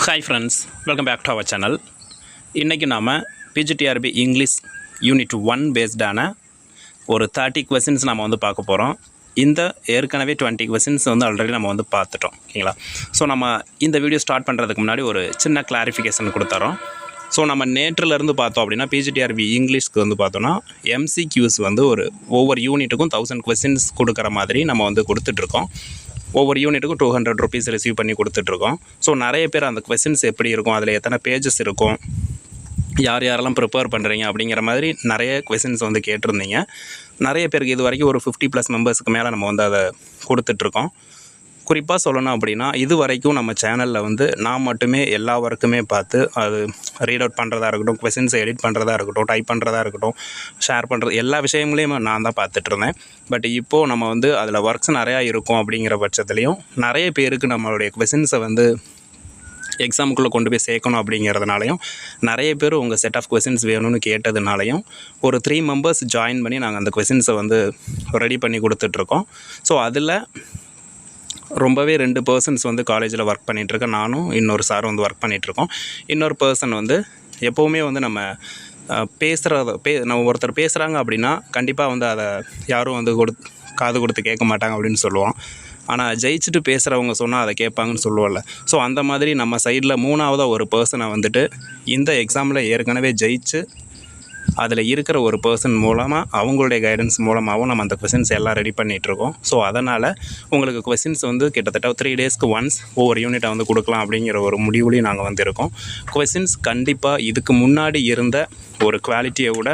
Hi friends, welcome back to our channel. இன்றைக்கி நாம் PGTRB English unit 1 பேஸ்டான ஒரு 30 questions நம்ம வந்து பார்க்க போகிறோம். இந்த ஏற்கனவே 20 கொஸ்டின்ஸ் வந்து ஆல்ரெடி நம்ம வந்து பார்த்துட்டோம். ஓகேங்களா? ஸோ நம்ம இந்த வீடியோ ஸ்டார்ட் பண்ணுறதுக்கு முன்னாடி ஒரு சின்ன கிளாரிஃபிகேஷன் கொடுத்துறோம். ஸோ நம்ம நேற்றிலேருந்து பார்த்தோம் அப்படின்னா பிஜிடிஆர்பி இங்கிலீஷ்க்கு வந்து பார்த்தோன்னா எம்சிக்யூஸ் வந்து ஒவ்வொரு யூனிட்டுக்கும் 1000 கொஸ்டின்ஸ் கொடுக்குற மாதிரி நம்ம வந்து கொடுத்துட்ருக்கோம். ஒவ்வொரு யூனிட்டுக்கும் 200 ருபீஸ் ரிசீவ் பண்ணி கொடுத்துட்ருக்கோம். ஸோ நிறைய பேர் அந்த கொஸ்டின்ஸ் எப்படி இருக்கும், அதில் எத்தனை பேஜஸ் இருக்கும், யாரெல்லாம் ப்ரிப்பேர் பண்ணுறீங்க அப்படிங்கிற மாதிரி நிறைய கொஸ்டின்ஸ் வந்து கேட்டிருந்தீங்க. நிறைய பேருக்கு இது வரைக்கும் ஒரு 50+ மெம்பர்ஸுக்கு மேலே நம்ம வந்து அதை கொடுத்துட்ருக்கோம். குறிப்பாக சொல்லணும் அப்படின்னா இது வரைக்கும் நம்ம சேனலில் வந்து நான் மட்டுமே எல்லா ஒர்க்குமே பார்த்து அது ரீட் அவுட் பண்ணுறதா இருக்கட்டும், கொஸ்டின்ஸை எடிட் பண்ணுறதா இருக்கட்டும், டைப் பண்ணுறதா இருக்கட்டும், ஷேர் பண்ணுறது எல்லா விஷயங்களையும் நான் தான் பார்த்துட்ருந்தேன். பட் இப்போது நம்ம வந்து அதில் ஒர்க்ஸ் நிறையா இருக்கும் அப்படிங்கிற பட்சத்துலேயும் நிறைய பேருக்கு நம்மளுடைய கொஸ்டின்ஸை வந்து எக்ஸாமுக்குள்ளே கொண்டு போய் சேர்க்கணும் அப்படிங்கிறதுனாலையும் நிறைய பேர் உங்கள் செட் ஆஃப் கொஸ்டின்ஸ் வேணும்னு கேட்டதுனாலையும் ஒரு 3 மெம்பர்ஸ் ஜாயின் பண்ணி நாங்கள் அந்த கொஸ்டின்ஸை வந்து ரெடி பண்ணி கொடுத்துட்ருக்கோம். ஸோ அதில் ரொம்பவே 2 பர்சன்ஸ் வந்து காலேஜில் ஒர்க் பண்ணிகிட்ருக்கேன். நானும் இன்னொரு சாரும் வந்து ஒர்க் பண்ணிகிட்ருக்கோம். இன்னொரு பர்சன் வந்து எப்போவுமே வந்து நம்ம நம்ம ஒருத்தர் பேசுகிறாங்க அப்படின்னா கண்டிப்பாக வந்து அதை யாரும் வந்து காது கொடுத்து கேட்க மாட்டாங்க அப்படின்னு சொல்லுவோம். ஆனால் ஜெயிச்சுட்டு பேசுகிறவங்க சொன்னால் அதை கேட்பாங்கன்னு சொல்லுவோம்ல. ஸோ அந்த மாதிரி நம்ம சைடில் 3ஆவதாக ஒரு பர்சனை வந்துட்டு இந்த எக்ஸாமில் ஏற்கனவே ஜெயிச்சு அதில் இருக்கிற ஒரு பர்சன் மூலமாக அவங்களுடைய கைடன்ஸ் மூலமாகவும் நம்ம அந்த கொஸ்டின்ஸ் எல்லாம் ரெடி பண்ணிகிட்ருக்கோம். ஸோ அதனால் உங்களுக்கு கொஸ்டின்ஸ் வந்து கிட்டத்தட்ட 3 டேஸ்க்கு ஒன்ஸ் ஒவ்வொரு யூனிட்டை வந்து கொடுக்கலாம் அப்படிங்கிற ஒரு முடிவுலையும் நாங்கள் வந்து இருக்கோம். கொஸ்டின்ஸ் கண்டிப்பாக இதுக்கு முன்னாடி இருந்த ஒரு குவாலிட்டியை விட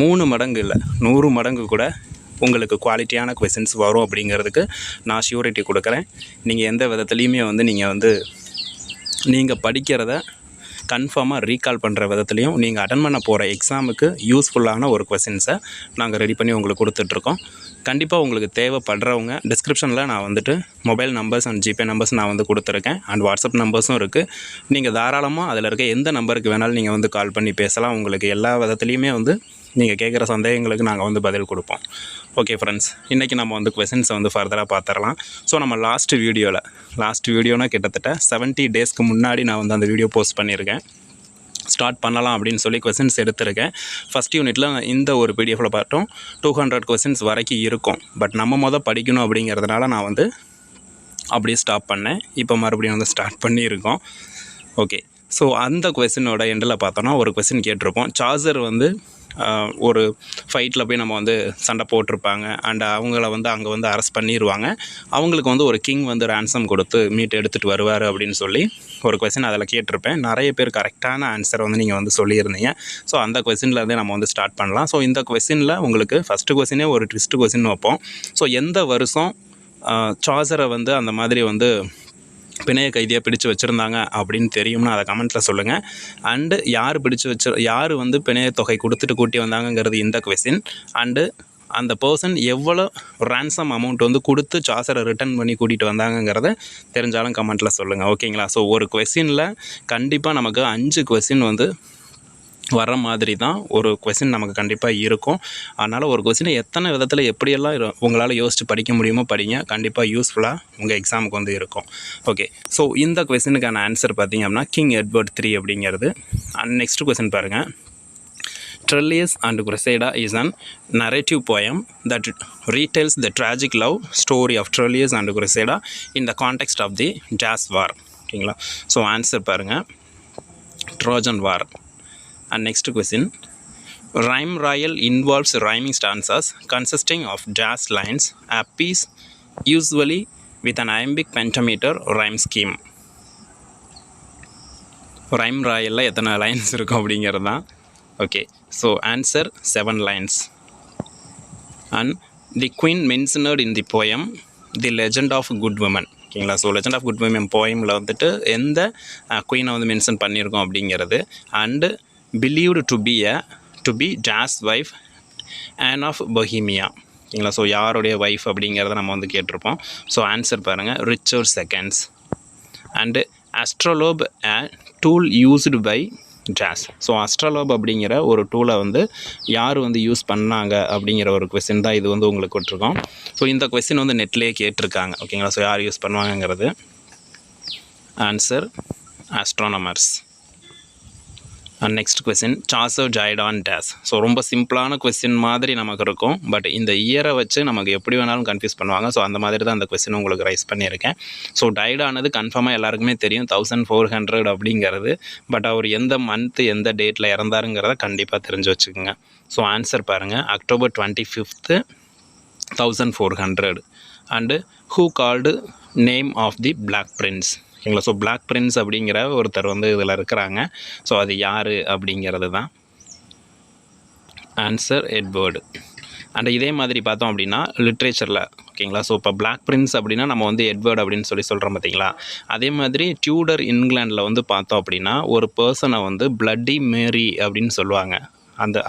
3 மடங்கு இல்லை 100 மடங்கு கூட உங்களுக்கு குவாலிட்டியான கொஸ்டின்ஸ் வரும் அப்படிங்கிறதுக்கு நான் ஷூரிட்டி கொடுக்குறேன். நீங்கள் எந்த விதத்துலேயுமே வந்து நீங்கள் படிக்கிறத கன்ஃபார்மாக ரீகால் பண்ணுற விதத்துலையும் நீங்கள் அட்டன் பண்ண போகிற எக்ஸாமுக்கு யூஸ்ஃபுல்லான ஒரு கொஸ்டின்ஸை நாங்கள் ரெடி பண்ணி உங்களுக்கு கொடுத்துட்ருக்கோம். கண்டிப்பாக உங்களுக்கு தேவைப்படுறவங்க டிஸ்கிரிப்ஷனில் நான் வந்துட்டு mobile numbers and GPay numbers நான் வந்து கொடுத்துருக்கேன். அண்ட் வாட்ஸ்அப் நம்பர்ஸும் இருக்குது. நீங்கள் தாராளமாக அதில் இருக்க எந்த நம்பருக்கு வேணாலும் நீங்கள் வந்து கால் பண்ணி பேசலாம். உங்களுக்கு எல்லா விதத்துலேயுமே வந்து நீங்கள் கேட்குற சந்தேகங்களுக்கு நாங்கள் வந்து பதில் கொடுப்போம். ஓகே ஃப்ரெண்ட்ஸ், இன்றைக்கி நம்ம வந்து கொஸ்டின்ஸை வந்து ஃபர்தராக பார்த்துடலாம். ஸோ நம்ம லாஸ்ட் வீடியோனா கிட்டத்தட்ட 70 டேஸ்க்கு முன்னாடி நான் வந்து அந்த வீடியோ போஸ்ட் பண்ணியிருக்கேன். ஸ்டார்ட் பண்ணலாம் அப்படின்னு சொல்லி கொஸ்டின்ஸ் எடுத்திருக்கேன். ஃபஸ்ட் யூனிட்டில் இந்த ஒரு பிடிஎஃபில் பார்த்தோம் 200 கொஸ்டின்ஸ் வரைக்கும் இருக்கும். பட் நம்ம படிக்கணும் அப்படிங்கிறதுனால நான் வந்து அப்படியே ஸ்டாப் பண்ணேன். இப்போ மறுபடியும் வந்து ஸ்டார்ட் பண்ணியிருக்கோம். ஓகே, ஸோ அந்த கொஸ்டினோட எண்டில் பார்த்தோன்னா ஒரு கொஸ்டின் கேட்டிருப்போம். சார்ஜர் வந்து ஒரு ஃபைட்டில் போய் நம்ம வந்து சண்டை போட்டிருப்பாங்க. அண்ட் அவங்கள வந்து அங்கே வந்து அரெஸ்ட் பண்ணிடுவாங்க. அவங்களுக்கு வந்து ஒரு கிங் வந்து ரேன்சம் கொடுத்து மீட் எடுத்துகிட்டு வருவார் அப்படின்னு சொல்லி ஒரு கொஸ்டின் அதில் கேட்டிருப்பேன். நிறைய பேர் கரெக்டான ஆன்சரை வந்து நீங்கள் வந்து சொல்லியிருந்தீங்க. ஸோ அந்த கொஸ்டின்லேருந்தே நம்ம வந்து ஸ்டார்ட் பண்ணலாம். ஸோ இந்த கொஸ்டினில் உங்களுக்கு ஃபஸ்ட்டு கொஸ்டினே ஒரு ட்விஸ்ட் கொஸ்டின் வைப்போம். ஸோ எந்த வருஷம் சார்ஜரை வந்து அந்த மாதிரி வந்து பிணைய கைதியாக பிடிச்சு வச்சுருந்தாங்க அப்படின்னு தெரியும்னா அதை கமெண்ட்டில் சொல்லுங்கள். அண்டு யார் வந்து பிணைய தொகை கொடுத்துட்டு கூட்டி வந்தாங்கங்கிறது இந்த கொஸ்டின். அண்டு அந்த பர்சன் எவ்வளோ ரேன்சம் அமௌண்ட் வந்து கொடுத்து சார்ஜரை ரிட்டர்ன் பண்ணி கூட்டிகிட்டு வந்தாங்கங்கிறத தெரிஞ்சாலும் கமெண்ட்டில் சொல்லுங்கள். ஓகேங்களா? ஸோ ஒரு கொஸ்டினில் கண்டிப்பாக நமக்கு 5 கொஸ்டின் வந்து வர மாதிரி தான் ஒரு கொஸ்டின் நமக்கு கண்டிப்பாக இருக்கும். அதனால் ஒரு கொஸ்டினை எத்தனை விதத்தில் எப்படியெல்லாம் உங்களால் யோசித்து படிக்க முடியுமோ படிங்க. கண்டிப்பாக யூஸ்ஃபுல்லாக உங்கள் எக்ஸாமுக்கு வந்து இருக்கும். ஓகே, ஸோ இந்த கொஸ்டினுக்கான ஆன்சர் பார்த்திங்க அப்படின்னா கிங் எட்வர்ட் III அப்படிங்கிறது. அண்ட் நெக்ஸ்ட் கொஸ்டின் பாருங்கள். Troilus and Cressida is an narrative poem that retells the tragic love story of Troilus and Cressida in the context of the Jazz War. ஓகேங்களா? So answer பாருங்கள், Trojan war. And next question. Rhyme royal involves rhyming stanzas consisting of jazz lines, a piece usually with an iambic pentameter rhyme scheme. Rhyme royal எத்தனை lines இருக்கும் அப்படிங்கிறது தான். Okay, so answer 7 lines. And the queen mentioned in the poem The Legend of Good Women. ஓகேங்களா? So legend of good women போயமில் வந்துட்டு எந்த குயினை வந்து மென்ஷன் பண்ணியிருக்கோம் அப்படிங்கிறது. And believed to be jazz wife Anne of Bohemia. ஓகேங்களா? So யாருடைய ஒய்ஃப் அப்படிங்கிறத நம்ம வந்து கேட்டிருப்போம். ஸோ ஆன்சர் பாருங்கள், Richard II. And astrolabe a tool used by jazz. So astrolabe அப்படிங்கிற ஒரு டூலை வந்து யார் வந்து யூஸ் பண்ணாங்க அப்படிங்கிற ஒரு கொஸ்டின் தான் இது வந்து உங்களுக்கு விட்டுருக்கோம். ஸோ இந்த கொஸ்டின் வந்து நெட்லேயே கேட்டிருக்காங்க. ஓகேங்களா? ஸோ யார் யூஸ் பண்ணுவாங்கங்கிறது. Answer astronomers. And next question சார்சோ ஜைடான் டேஸ். ஸோ ரொம்ப சிம்பிளான கொஸ்டின் மாதிரி நமக்கு இருக்கும், பட் இந்த இயரை வச்சு நமக்கு எப்படி வேணாலும் கன்ஃபியூஸ் பண்ணுவாங்க. ஸோ அந்த மாதிரி தான் அந்த கொஸ்டின் உங்களுக்கு ரைஸ் பண்ணியிருக்கேன். ஸோ டைடானது கன்ஃபார்மாக எல்லாருக்குமே தெரியும் 1400 அப்படிங்கிறது, பட் அவர் எந்த மந்த்து எந்த டேட்டில் இறந்தாருங்கிறத கண்டிப்பாக தெரிஞ்சு வச்சுக்கோங்க. ஸோ ஆன்சர் பாருங்கள், October 25th 1400. And who called name of the black prince. ஓகேங்களா. ஸோ பிளாக் பிரின்ஸ் அப்படிங்கிற ஒருத்தர் வந்து இதில் இருக்கிறாங்க. ஸோ அது யார் அப்படிங்கிறது தான் ஆன்சர், எட்வர்டு. அண்ட் இதே மாதிரி பார்த்தோம் அப்படின்னா லிட்ரேச்சரில், ஓகேங்களா. ஸோ இப்போ பிளாக் பிரின்ஸ் அப்படின்னா நம்ம வந்து எட்வர்டு அப்படின்னு சொல்கிறோம் பார்த்தீங்களா. அதே மாதிரி டியூடர் இங்கிலாண்டில் வந்து பார்த்தோம் அப்படின்னா ஒரு பர்சனை வந்து பிளட்டி மேரி அப்படின்னு சொல்லுவாங்க.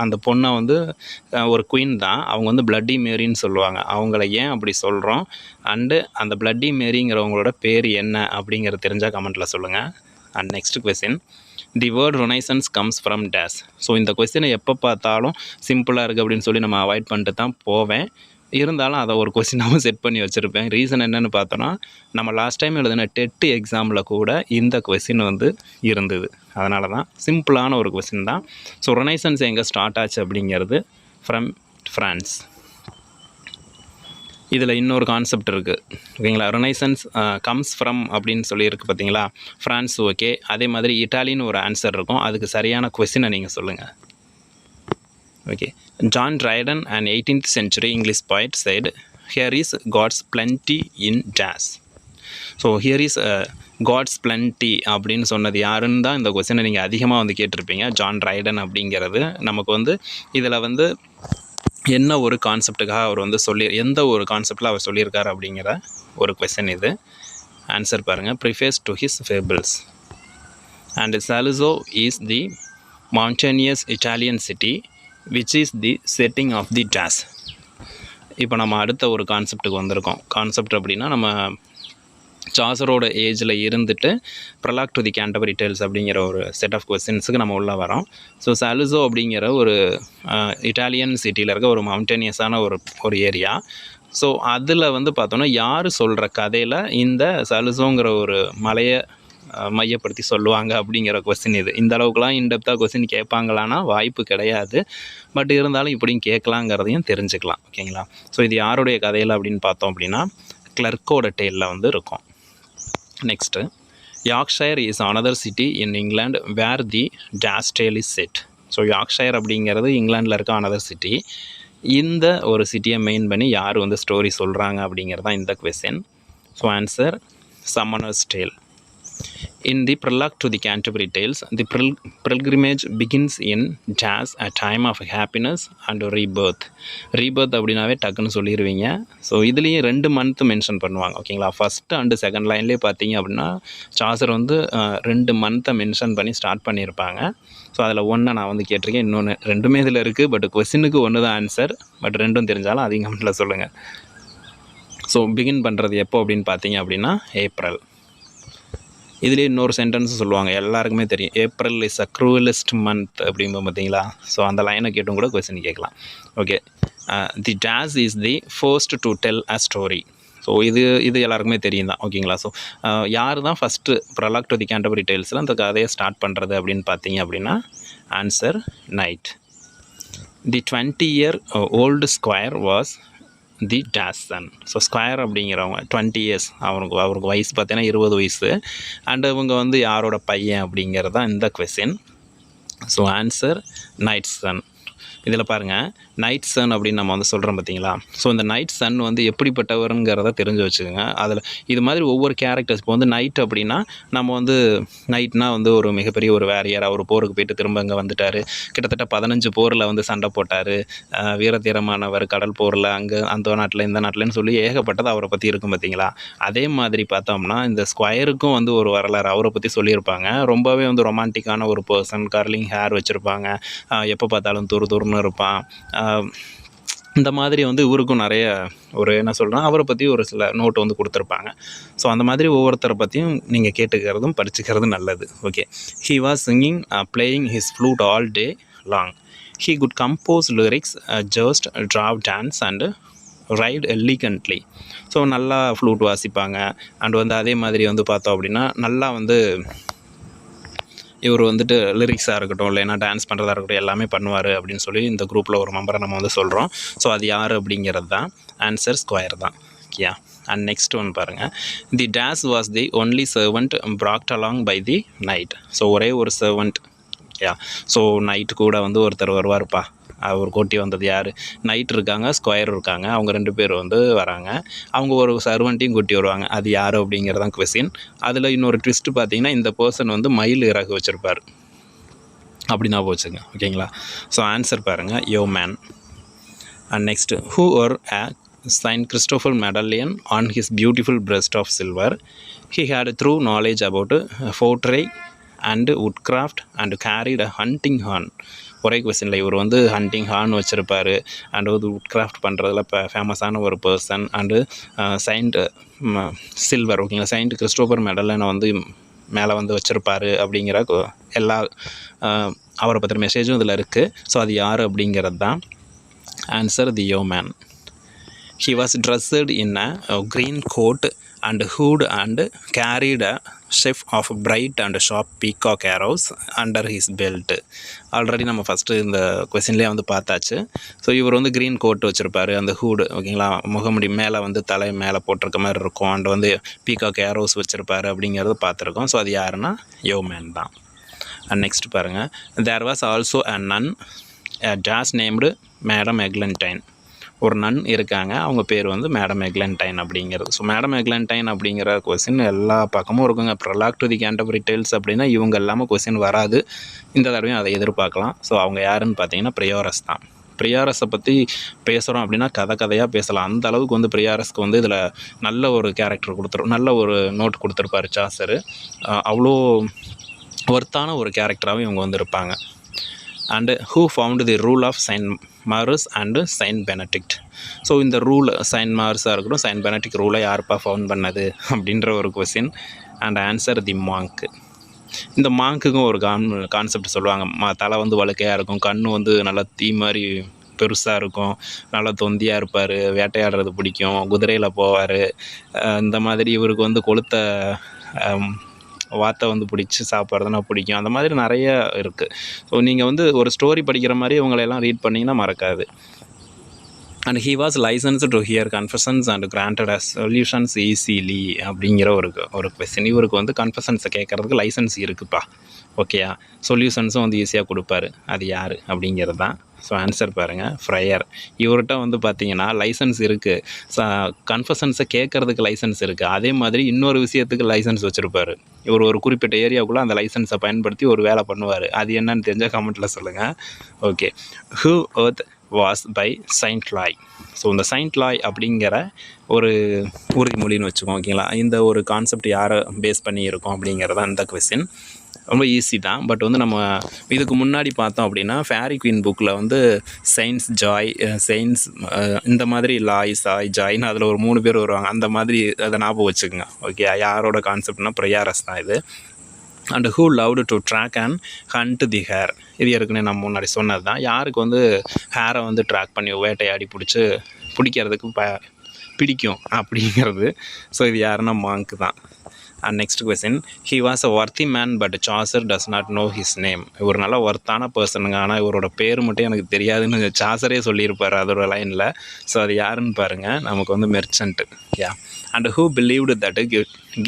அந்த பொண்ணை வந்து ஒரு குயின் தான், அவங்க வந்து பிளட்டி மேரின்னு சொல்லுவாங்க. அவங்கள ஏன் அப்படி சொல்கிறோம், அண்டு அந்த பிளட்டி மேரிங்கிறவங்களோட பேர் என்ன அப்படிங்கிறது தெரிஞ்சால் கமெண்ட்டில் சொல்லுங்கள். And next question, the word renaissance comes from days. So இந்த கொஸ்டினை எப்போ பார்த்தாலும் சிம்பிளாக இருக்குது அப்படின்னு சொல்லி நம்ம அவாய்ட் பண்ணிட்டு தான் போவேன். இருந்தாலும் அதை ஒரு கொஸ்டினாகவும் செட் பண்ணி வச்சுருப்பேன். ரீசன் என்னென்னு பார்த்தோன்னா, நம்ம லாஸ்ட் டைம் எழுதின டெட் எக்ஸாமில் கூட இந்த கொஸ்டின் வந்து இருந்தது. அதனால தான் சிம்பிளான ஒரு கொஸ்டின் தான். ஸோ ரொனைசன்ஸ் எங்கே ஸ்டார்ட் ஆச்சு அப்படிங்கிறது ஃப்ரம் ஃப்ரான்ஸ். இதில் இன்னொரு கான்செப்ட் இருக்குது, ஓகேங்களா. ரொனைசன்ஸ் கம்ஸ் ஃப்ரம் அப்படின்னு சொல்லியிருக்கு பார்த்தீங்களா, ஃப்ரான்ஸ். ஓகே, அதே மாதிரி இட்டாலின்னு ஒரு ஆன்சர் இருக்கும். அதுக்கு சரியான கொஸ்டினை நீங்கள் சொல்லுங்கள். Okay, John Dryden, an 18th century English poet, said, "Here is God's plenty in jazz." So here is God's plenty அப்படின்னு சொன்னது யாருன்னு தான் இந்த கொஸ்டினை நீங்கள் அதிகமாக வந்து கேட்டிருப்பீங்க. ஜான் ட்ரைடன் அப்படிங்கிறது நமக்கு வந்து இதில் வந்து என்ன ஒரு கான்செப்டுக்காக அவர் வந்து எந்த ஒரு கான்செப்டில் அவர் சொல்லியிருக்காரு அப்படிங்கிற ஒரு கொஸ்டின் இது. ஆன்சர் பாருங்கள், preface to his fables. And Saluzzo is the mountainous Italian city which is the setting of the jazz. இப்போ நம்ம அடுத்த ஒரு கான்செப்ட்டுக்கு வந்திருக்கோம். கான்செப்ட் அப்படின்னா நம்ம சாசரோட ஏஜில் இருந்துட்டு ப்ரலாக் டு தி கேண்டபரி டேல்ஸ் அப்படிங்கிற ஒரு செட் ஆஃப் கொஸ்டின்ஸுக்கு நம்ம உள்ளே வரோம். ஸோ சாலுசோ அப்படிங்கிற ஒரு இட்டாலியன் சிட்டியில் இருக்க ஒரு மவுண்டனியஸான ஒரு ஏரியா. ஸோ அதில் வந்து பார்த்தோன்னா யார் சொல்கிற கதையில் இந்த சாலுசோங்கிற ஒரு மலையை மையப்படுத்தி சொல்லுவாங்க அப்படிங்கிற கொஸ்டின் இது. இந்த அளவுக்குலாம் இன்டெப்த்தாக கொஸ்டின் கேட்பாங்களான்னா வாய்ப்பு கிடையாது, பட் இருந்தாலும் இப்படியும் கேட்கலாங்கிறதையும் தெரிஞ்சுக்கலாம், ஓகேங்களா. ஸோ இது யாருடைய கதையில் அப்படின்னு பார்த்தோம் அப்படின்னா கிளர்க்கோட டேலில் வந்து இருக்கும். Next, Yorkshire is another city in England where the jazz tale is set. So Yorkshire அப்படிங்கிறது இங்கிலாண்டில் இருக்க அனதர் சிட்டி. இந்த ஒரு சிட்டியை மெயின் பண்ணி யார் வந்து ஸ்டோரி சொல்கிறாங்க அப்படிங்கிறது தான் இந்த question. So answer, summoner's tale. In the Prologue to the Canterbury Tales, the pilgrimage begins in jazz, a time of happiness and rebirth. Rebirth அப்படின்னாவே டக்குன்னு சொல்லிடுவீங்க. ஸோ இதுலேயும் 2 மந்த் மென்ஷன் பண்ணுவாங்க, ஓகேங்களா. ஃபஸ்ட்டு அண்டு செகண்ட் லைன்லேயே பார்த்தீங்க அப்படின்னா சாசர் வந்து 2 மந்த்தை mention பண்ணி start பண்ணியிருப்பாங்க. ஸோ அதில் ஒன்றை நான் வந்து கேட்டிருக்கேன், இன்னொன்று 2மே இதில் இருக்குது. பட் கொஸ்டினுக்கு ஒன்று தான் ஆன்சர், பட் 2ம் தெரிஞ்சாலும் அதிகம் கமெண்ட்டில் சொல்லுங்கள். ஸோ பிகின் பண்ணுறது எப்போ அப்படின்னு பார்த்தீங்க அப்படின்னா ஏப்ரல். இதுலேயே இன்னொரு சென்டென்ஸ் சொல்லுவாங்க, எல்லாருக்குமே தெரியும், April is a cruellest month அப்படிம்போது பார்த்தீங்களா. ஸோ அந்த லைனை கேட்டும் கூட கொஸ்டின் கேட்கலாம். Okay, the jazz is the first to tell a story. So இது எல்லாருக்குமே தெரியும் தான், ஓகேங்களா. ஸோ யார் தான் first prologue to the Canterbury டேல்ஸில் அந்த கதையை ஸ்டார்ட் பண்ணுறது அப்படின்னு பார்த்தீங்க அப்படின்னா answer, knight. The 20-year old squire was the jazz son. So squire அப்படிங்கிறவங்க 20 years, அவருக்கு வயசு பார்த்தீங்கன்னா 20 வயசு. அண்ட் இவங்க வந்து யாரோட பையன் அப்படிங்கிறது தான் இந்த question. So answer, knight son. இதில் பாருங்கள், நைட் சன் அப்படின்னு நம்ம வந்து சொல்கிறோம் பார்த்தீங்களா. ஸோ இந்த நைட் சன் வந்து எப்படிப்பட்டவருங்கிறத தெரிஞ்சு வச்சுக்கோங்க. அதில் இது மாதிரி ஒவ்வொரு கேரக்டர்ஸ், இப்போ வந்து நைட் அப்படின்னா நம்ம வந்து நைட்னா வந்து ஒரு மிகப்பெரிய ஒரு வேரியர், அவர் போருக்கு போயிட்டு திரும்ப இங்கே வந்துட்டார், கிட்டத்தட்ட 15 போரில் வந்து சண்டை போட்டார், வீரதீரமானவர், கடல் போரில் அங்கே அந்த நாட்டில் இந்த நாட்டில்னு சொல்லி ஏகப்பட்டது அவரை பற்றி இருக்கும் பார்த்தீங்களா. அதே மாதிரி பார்த்தோம்னா இந்த ஸ்கொயருக்கும் வந்து ஒரு வரலாறு அவரை பற்றி சொல்லியிருப்பாங்க. ரொம்பவே வந்து ரொமான்டிக்கான ஒரு பர்சன், கர்லிங் ஹேர் வச்சுருப்பாங்க, எப்போ பார்த்தாலும் துருன்னு இருப்பான். இந்த மாதிரி வந்து இவருக்கும் நிறைய ஒரு என்ன சொல்கிறேன், அவரை பற்றி ஒரு சில நோட்டு வந்து கொடுத்துருப்பாங்க. ஸோ அந்த மாதிரி ஒவ்வொருத்தரை பற்றியும் நீங்கள் கேட்டுக்கிறதும் படிச்சுக்கிறதும் நல்லது. Okay, he was singing playing his flute all day long. He could compose lyrics, just draw, dance and write elegantly. So நல்லா ஃப்ளூட் வாசிப்பாங்க. அண்ட் வந்து அதே மாதிரி வந்து பார்த்தோம் அப்படின்னா நல்லா வந்து இவர் வந்துட்டு லிரிக்ஸாக இருக்கட்டும், இல்லைன்னா டான்ஸ் பண்ணுறதா இருக்கட்டும், எல்லாமே பண்ணுவார் அப்படின்னு சொல்லி இந்த குரூப்பில் ஒரு மெம்பரை நம்ம வந்து சொல்கிறோம். ஸோ அது யார் அப்படிங்கிறது தான் ஆன்சர், ஸ்கொயர் தான். ஓகே. அண்ட் நெக்ஸ்ட் ஒன் பாருங்கள். The days was the only servant brought along by the knight. So ஒரே ஒரு சர்வெண்ட். ஓகே. ஸோ நைட்டு கூட வந்து ஒருத்தர் வருவார்ப்பா. அவர் கூட்டி வந்தது யார்? நைட் இருக்காங்க, ஸ்கொயர் இருக்காங்க, அவங்க 2 பேர் வந்து வராங்க. அவங்க ஒரு சர்வெண்ட்டையும் கூட்டி வருவாங்க. அது யார் அப்படிங்கிறது தான் கொஸ்டின். அதில் இன்னொரு ட்விஸ்ட்டு பார்த்தீங்கன்னா, இந்த பர்சன் வந்து மயில் இறகு வச்சுருப்பார் அப்படின்னா போச்சுங்க. ஓகேங்களா? ஸோ ஆன்சர் பாருங்கள், yeoman. And next, who are a Saint Christopher medallion on his beautiful breast of silver. He had true knowledge about pottery and woodcraft and carried a hunting horn. ஒரே கொஸ்டினில் இவர் வந்து hunting horn வச்சுருப்பார். And வந்து வுட்கிராஃப்ட் பண்ணுறதுல இப்போ ஃபேமஸான ஒரு பர்சன். அண்டு செயின்ட் சில்வர், ஓகேங்களா, செயின்ட் கிறிஸ்டோபர் மெடலினை வந்து மேலே வந்து வச்சுருப்பார் அப்படிங்கிற எல்லா அவரை பற்றின மெசேஜும் இதில் இருக்குது. ஸோ அது யார் அப்படிங்கிறது தான் answer, the yeoman. He was dressed in a green coat and hood and carried a sheaf of bright and sharp peacock arrows under his belt. Already நம்ம ஃபஸ்ட்டு இந்த கொஸ்டின்லேயே வந்து பார்த்தாச்சு. ஸோ இவர் வந்து க்ரீன் கோட் வச்சுருப்பார், அந்த hood, ஓகேங்களா, முகமுடி மேலே வந்து தலை மேலே போட்டிருக்க மாதிரி இருக்கும். அண்ட் வந்து பீகாக் ஏரோஸ் வச்சுருப்பார் அப்படிங்கிறது பார்த்துருக்கோம். ஸோ அது யாருன்னா யோ மேன் தான். அண்ட் நெக்ஸ்ட் பாருங்கள். There was also a nun who's named madam Eglantine. ஒரு நன் இருக்காங்க, அவங்க பேர் வந்து மேடம் எக்லண்டைன் அப்படிங்கிறது. ஸோ மேடம் எக்லண்டைன் அப்படிங்கிற கொஸ்டின் எல்லா பக்கமும் இருக்குங்க. Prologue to the Canterbury tales அப்படின்னா இவங்க இல்லாமல் கொஸ்டின் வராது. இந்த தடவையும் அதை எதிர்பார்க்கலாம். ஸோ அவங்க யாருன்னு பார்த்தீங்கன்னா பிரியாரஸ் தான். பிரியாரஸை பற்றி பேசுகிறோம் அப்படின்னா கதையாக பேசலாம். அந்த அளவுக்கு வந்து பிரியாரஸ்க்கு வந்து இதில் நல்ல ஒரு கேரக்டர் கொடுத்துரும், நல்ல ஒரு நோட் கொடுத்துருப்பார் சாசரு. அவ்வளோ ஒர்த்தான ஒரு கேரக்டராகவும் இவங்க வந்து இருப்பாங்க. And who found the rule of Saint Maurus and Saint Benedict. So இந்த ரூல் Saint Maurusஸாக இருக்கட்டும், Saint Benedict ரூலை யாருப்பா ஃபவுண்ட் பண்ணது அப்படின்ற ஒரு question. And answer, the monk. இந்த மாங்க்குக்கும் ஒரு கான்செப்ட் சொல்லுவாங்க. தலை வந்து வழுக்கையாக இருக்கும், கண் வந்து நல்லா தீ மாதிரி பெருசாக இருக்கும், நல்லா தொந்தியாக இருப்பார், வேட்டையாடுறது பிடிக்கும், குதிரையில் போவார். இந்த மாதிரி இவருக்கு வந்து கொளுத்த வாத்தை வந்து பிடிச்சி சாப்பிட்றதுனா பிடிக்கும். அந்த மாதிரி நிறைய இருக்குது. ஸோ நீங்கள் வந்து ஒரு ஸ்டோரி படிக்கிற மாதிரி இவங்களெல்லாம் ரீட் பண்ணிங்கன்னா மறக்காது. And he was licence to hear confessions and granted as solutions easily அப்படிங்கிற ஒரு கொஸ்டின். இவருக்கு வந்து கன்ஃபெஷன்ஸை கேட்குறதுக்கு லைசன்ஸ் இருக்குப்பா. ஓகேயா? சொல்யூஷன்ஸும் வந்து ஈஸியாக கொடுப்பாரு. அது யார் அப்படிங்கிறது தான். ஸோ ஆன்சர் பாருங்கள், ஃப்ரையர். இவர்கிட்ட வந்து பார்த்தீங்கன்னா லைசன்ஸ் இருக்குது, கன்ஃபெஷன்ஸை கேட்குறதுக்கு லைசன்ஸ் இருக்குது. அதே மாதிரி இன்னொரு விஷயத்துக்கு லைசன்ஸ் வச்சுருப்பார். இவர் ஒரு குறிப்பிட்ட ஏரியாவுக்குள்ளே அந்த லைசன்ஸை பயன்படுத்தி ஒரு வேலை பண்ணுவார். அது என்னன்னு தெரிஞ்சால் கமெண்ட்டில் சொல்லுங்கள். Okay. Who earth was by Saint Loy. So இந்த Saint Loy அப்படிங்கிற ஒரு உறுதிமொழின்னு வச்சுக்கோங்க, ஓகேங்களா. இந்த ஒரு கான்செப்ட் யாரை பேஸ் பண்ணி இருக்கும் அப்படிங்கிறதான் இந்த கொஸ்டின். ரொம்ப ஈஸி தான். பட் வந்து நம்ம இதுக்கு முன்னாடி பார்த்தோம் அப்படின்னா ஃபேரி குயின் புக்கில் வந்து செயின்ஸ் ஜாய், செயின்ஸ் இந்த மாதிரி லாய், சாய், ஜாய்னு அதில் ஒரு 3 பேர் வருவாங்க. அந்த மாதிரி அதை ஞாபகம் வச்சுக்கோங்க. ஓகே. யாரோட கான்செப்ட்னா பிரியாரஸ் தான் இது. And who loved to track and hunt the hare. இது ஏற்கனவே நம்ம முன்னாடி சொன்னது தான். யாருக்கு வந்து ஹேரை வந்து ட்ராக் பண்ணி வேட்டையாடி பிடிக்கிறதுக்கு பிடிக்கும் அப்படிங்கிறது. ஸோ இது யாருன்னா மாங்க் தான். And next question. He was a worthy man but Chaucer does not know his name. இவர் நல்லா ஒர்த்தான பர்சனுங்க, ஆனால் இவரோட பேர் மட்டும் எனக்கு தெரியாதுன்னு சாசரே சொல்லியிருப்பார் அதோட லைனில். ஸோ அது யாருன்னு பாருங்கள், நமக்கு வந்து merchant. Yeah. And who believed that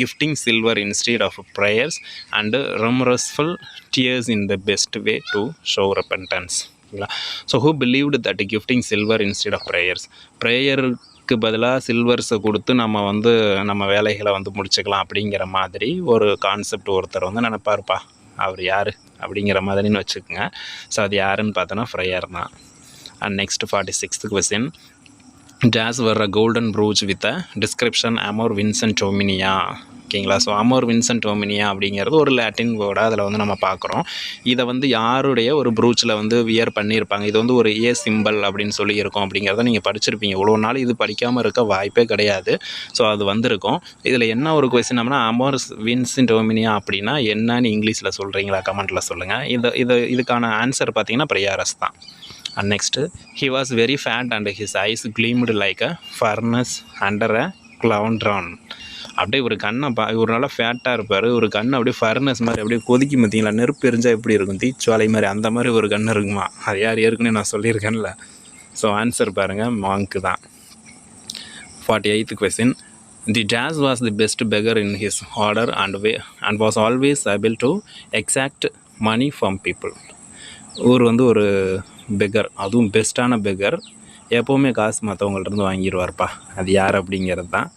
gifting silver instead of prayers and remorseful tears in the best way to show repentance. ஓகேங்களா. So who believed that gifting silver instead of ப்ரேயருக்கு பதிலாக சில்வர்ஸை கொடுத்து நம்ம வந்து நம்ம வேலைகளை வந்து முடிச்சுக்கலாம் அப்படிங்கிற மாதிரி ஒரு கான்செப்ட் ஒருத்தர் வந்து நினைப்பாருப்பா. அவர் யார் அப்படிங்கிற மாதிரின்னு வச்சுக்கோங்க. ஸோ அது யாருன்னு பார்த்தோன்னா ஃப்ரையர் தான். And next 46th question. Who's wore a golden brooch with a description அமோர் வின்சென்ட் டோமினியா. ஓகேங்களா. ஸோ அமோர் வின்சென்ட் டோமினியா அப்படிங்கிறது ஒரு லாட்டின் வேர்டாக அதில் வந்து நம்ம பார்க்குறோம். இதை வந்து யாருடைய ஒரு ப்ரூச்சில் வந்து வியர் பண்ணியிருப்பாங்க. இது வந்து ஒரு ஏ சிம்பிள் அப்படின்னு சொல்லி இருக்கும் அப்படிங்கிறத நீங்கள் படிச்சிருப்பீங்க. இவ்வளோ நாள் இது படிக்காமல் இருக்க வாய்ப்பே கிடையாது. ஸோ அது வந்திருக்கும். இதில் என்ன ஒரு கொஸ்டின் அப்படின்னா, அமோர் வின்சென்ட் டோமினியா அப்படின்னா என்னன்னு இங்கிலீஷில் சொல்கிறீங்களா? கமெண்ட்டில் சொல்லுங்கள். இதுக்கான ஆன்சர் பார்த்தீங்கன்னா பிரியாரஸ் தான். And next, he was very fat and his eyes gleamed like a furnace under a cauldron. அப்படியே ஒரு கண்ணை இவர் நல்லா ஃபேட்டாக இருப்பார், ஒரு கண் அப்படியே ஃபர்னஸ் மாதிரி அப்படியே கொதிக்கும் பார்த்தீங்களா, நெருப்பு எரிஞ்சால் எப்படி இருக்கும், தீச்சுவாலை மாதிரி, அந்த மாதிரி ஒரு கண் இருக்குமா. அது யார் ஏற்கனவே நான் சொல்லியிருக்கேன்ல. ஸோ ஆன்சர் பாருங்கள், மாங்க்கு தான். 48th question. The Daz was the best beggar in his order and was always able to exact money from people. இவர் வந்து ஒரு பெக்கர், அதுவும் பெஸ்ட்டான பெக்கர், எப்போவுமே காசு மற்றவங்கள்ட்ட வாங்கிடுவார்ப்பா. அது யார் அப்படிங்கிறது தான்.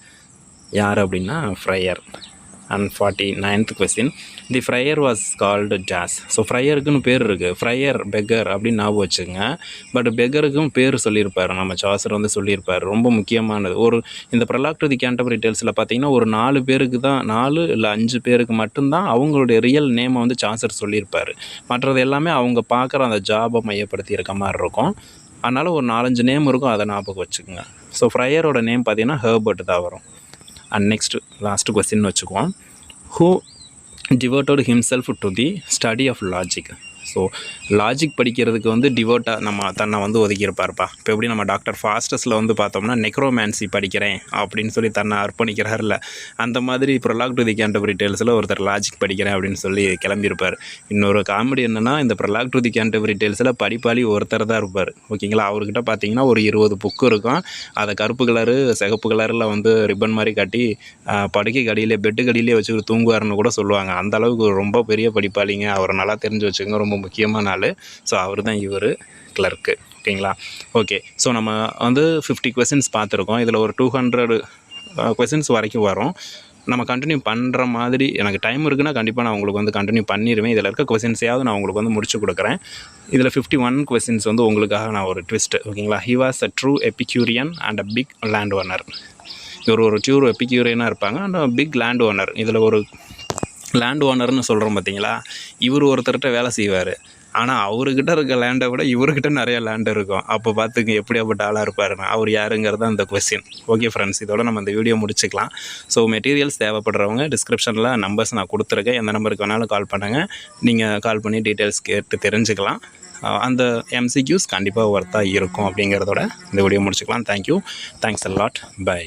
யார் அப்படின்னா friar. And 49th question. The friar was called Jazz. So ஃப்ரையருக்குன்னு பேர் இருக்குது, ஃப்ரையர் பெக்கர் அப்படின்னு ஞாபகம் வச்சுங்க. பட் பெக்கருக்கும் பேர் சொல்லியிருப்பார், நம்ம சாசர் வந்து சொல்லியிருப்பார். ரொம்ப முக்கியமானது. இந்த பிரலாக் டு தி கேண்டர்பரி டேல்ஸில் பார்த்தீங்கன்னா ஒரு 4 பேருக்கு தான், 4 இல்லை 5 பேருக்கு மட்டும்தான் அவங்களுடைய ரியல் நேமை வந்து சாசர் சொல்லியிருப்பார். மற்றது எல்லாமே அவங்க பார்க்குற அந்த ஜாபை மையப்படுத்தி இருக்க மாதிரி இருக்கும். அதனால் ஒரு 4-5 நேம் இருக்கும், அதை ஞாபகம் வச்சுக்கோங்க. ஸோ ஃப்ரையரோட நேம் பார்த்தீங்கன்னா ஹெர்பர்ட் தான் வரும். அண்ட் நெக்ஸ்ட் லாஸ்ட் கொஸ்டின் வச்சுக்குவோம். Who devoted himself to the study of logic. So logic படிக்கிறதுக்கு வந்து டிவோட்டாக நம்ம தன்னை வந்து ஒதுக்கியிருப்பார்ப்பா. இப்போ எப்படி நம்ம டாக்டர் ஃபாஸ்டஸில் வந்து பார்த்தோம்னா நெக்ரோமேன்சி படிக்கிறேன் அப்படின்னு சொல்லி தன்னை அர்ப்பணிக்கிறார்ல, அந்த மாதிரி பிரலாக் டு தி கேண்டர்பரி டேல்ஸில் ஒருத்தர் லாஜிக் படிக்கிறேன் அப்படின்னு சொல்லி கிளம்பியிருப்பார். இன்னொரு காமெடி என்னென்னா, இந்த பிரலாக் டு தி கேண்டர்பரி டேல்ஸில் படிப்பாளி ஒருத்தர் தான் இருப்பார், ஓகேங்களா. அவர்கிட்ட பார்த்தீங்கன்னா ஒரு 20 புக்கு இருக்கும். அதை கருப்பு கலரு சிகப்பு கலரில் வந்து ரிப்பன் மாதிரி கட்டி படுக்கை கடியிலே பெட்டு கடியிலே வச்சு தூங்குவார்னு கூட சொல்லுவாங்க. அந்த அளவுக்கு ரொம்ப பெரிய படிப்பாளிங்க. அவரை நல்லா தெரிஞ்சு வச்சுங்க, ரொம்ப முக்கியமான ஆள். ஸோ அவர் தான் இவர் கிளர்க்கு, ஓகேங்களா. ஓகே, ஸோ நம்ம வந்து 50 கொஸ்டின்ஸ் பார்த்துருக்கோம். இதில் ஒரு 200 கொஸ்டின்ஸ் வரைக்கும் வரும். நம்ம கண்டினியூ பண்ணுற மாதிரி எனக்கு டைம் இருக்குன்னா கண்டிப்பாக நான் உங்களுக்கு வந்து கண்டினியூ பண்ணிடுவேன். இதில் இருக்க கொஸ்டின்ஸையாவது நான் உங்களுக்கு வந்து முடிச்சு கொடுக்குறேன். இதில் 51 கொஸ்டின்ஸ் வந்து உங்களுக்காக நான் ஒரு ட்விஸ்ட், ஓகேங்களா. He was a true epicurean and a big land owner. இவர் ஒரு ட்ரூ எபிக்யூரியனாக இருப்பாங்க அண்ட் பிக் லேண்ட் ஓனர். இதில் ஒரு லேண்ட் ஓனர்னு சொல்கிறோம் பார்த்தீங்களா, இவர் ஒருத்தர்கிட்ட வேலை செய்வார். ஆனால் அவர்கிட்ட இருக்க லேண்டை விட இவர்கிட்ட நிறைய லேண்ட் இருக்கும். அப்போ பார்த்துங்க எப்படியாப்பட்ட ஆளாக இருப்பாருன்னா, அவர் யாருங்கிறது தான் இந்த கொஸ்டின். ஓகே ஃப்ரெண்ட்ஸ், இதோட நம்ம இந்த வீடியோ முடிச்சுக்கலாம். ஸோ மெட்டீரியல்ஸ் தேவைப்படுறவங்க டிஸ்கிரிப்ஷனில் நம்பர்ஸ் நான் கொடுத்துருக்கேன், எந்த நம்பருக்கு வேணாலும் கால் பண்ணுங்கள். நீங்கள் கால் பண்ணி டீட்டெயில்ஸ் கேட்டு தெரிஞ்சுக்கலாம். அந்த MCQs கண்டிப்பாக ஒர்த்தாக இருக்கும் அப்படிங்கிறதோட இந்த வீடியோ முடிச்சுக்கலாம். Thank you, thanks a lot, by.